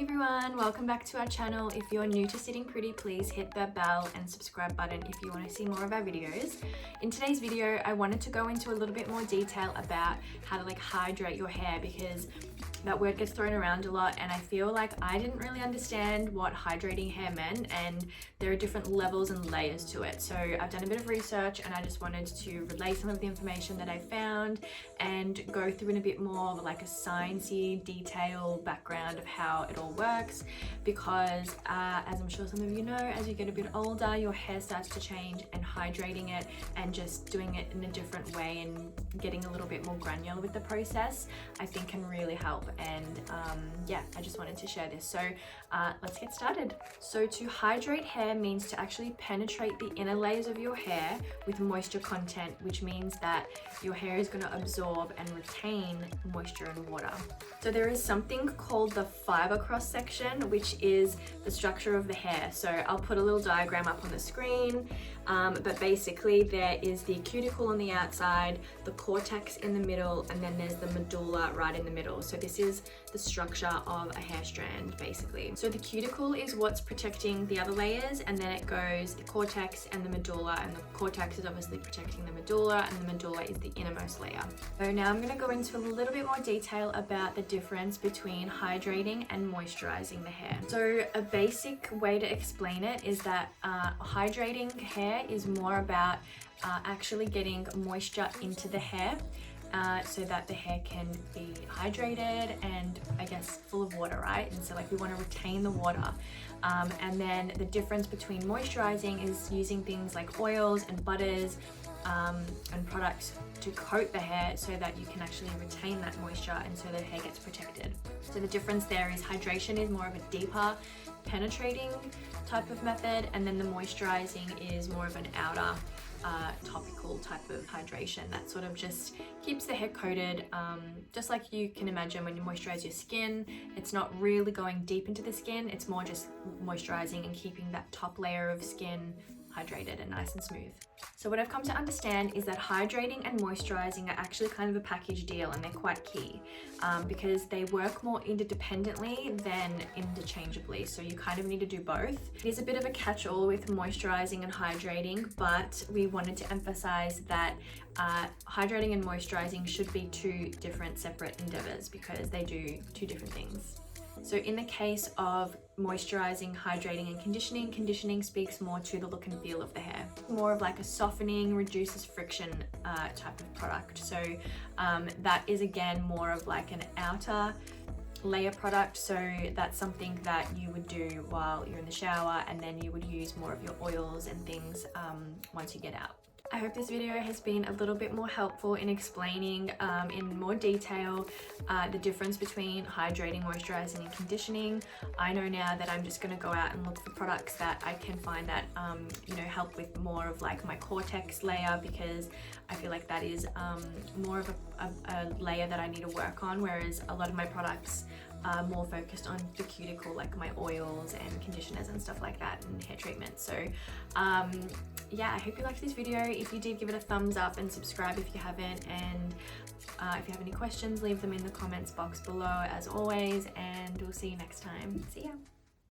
everyone, welcome back to our channel. If you're new to Sitting Pretty, please hit that bell and subscribe button if you want to see more of our videos. In today's video, I wanted to go into a little bit more detail about how to hydrate your hair, because that word gets thrown around a lot and I feel like I didn't really understand what hydrating hair meant, and there are different levels and layers to it. So I've done a bit of research and I just wanted to relay some of the information that I found and go through in a bit more of a sciencey detail background of how it all works, because as I'm sure some of you know, as you get a bit older, your hair starts to change, and hydrating it and just doing it in a different way and getting a little bit more granular with the process, I think can really help. And yeah, I just wanted to share this. So let's get started. So to hydrate hair means to actually penetrate the inner layers of your hair with moisture content, which means that your hair is going to absorb and retain moisture and water. So there is something called the fiber cross section, which is the structure of the hair. So I'll put a little diagram up on the screen, but basically there is the cuticle on the outside, the cortex in the middle, and then there's the medulla right in the middle. So this is the structure of a hair strand basically. So the cuticle is what's protecting the other layers, and then it goes the cortex and the medulla, and the cortex is obviously protecting the medulla, and the medulla is the innermost layer. So now I'm going to go into a little bit more detail about the difference between hydrating and moisturizing the hair. So a basic way to explain it is that hydrating hair is more about actually getting moisture into the hair, so that the hair can be hydrated and I guess full of water, right? And so we want to retain the water. And then the difference between moisturizing is using things like oils and butters and products to coat the hair so that you can actually retain that moisture and so the hair gets protected. So the difference there is hydration is more of a deeper penetrating type of method, and then the moisturizing is more of an outer topical type of hydration that sort of just keeps the hair coated, just like you can imagine when you moisturize your skin. It's not really going deep into the skin, it's more just moisturizing and keeping that top layer of skin hydrated and nice and smooth. So what I've come to understand is that hydrating and moisturizing are actually kind of a package deal, and they're quite key because they work more interdependently than interchangeably. So you kind of need to do both. It is a bit of a catch-all with moisturizing and hydrating, but we wanted to emphasize that hydrating and moisturizing should be two different separate endeavors because they do two different things. So in the case of moisturizing, hydrating and conditioning speaks more to the look and feel of the hair. More of a softening, reduces friction type of product. So that is again more of an outer layer product. So that's something that you would do while you're in the shower, and then you would use more of your oils and things once you get out. I hope this video has been a little bit more helpful in explaining in more detail the difference between hydrating, moisturizing and conditioning. I know now that I'm just going to go out and look for products that I can find that help with more of my cortex layer, because I feel like that is more of a layer that I need to work on, whereas a lot of my products are more focused on the cuticle, like my oils and conditioners and stuff like that, and hair treatments. So yeah, I hope you liked this video. If you did, give it a thumbs up and subscribe if you haven't, and if you have any questions, leave them in the comments box below as always, and we'll see you next time. See ya.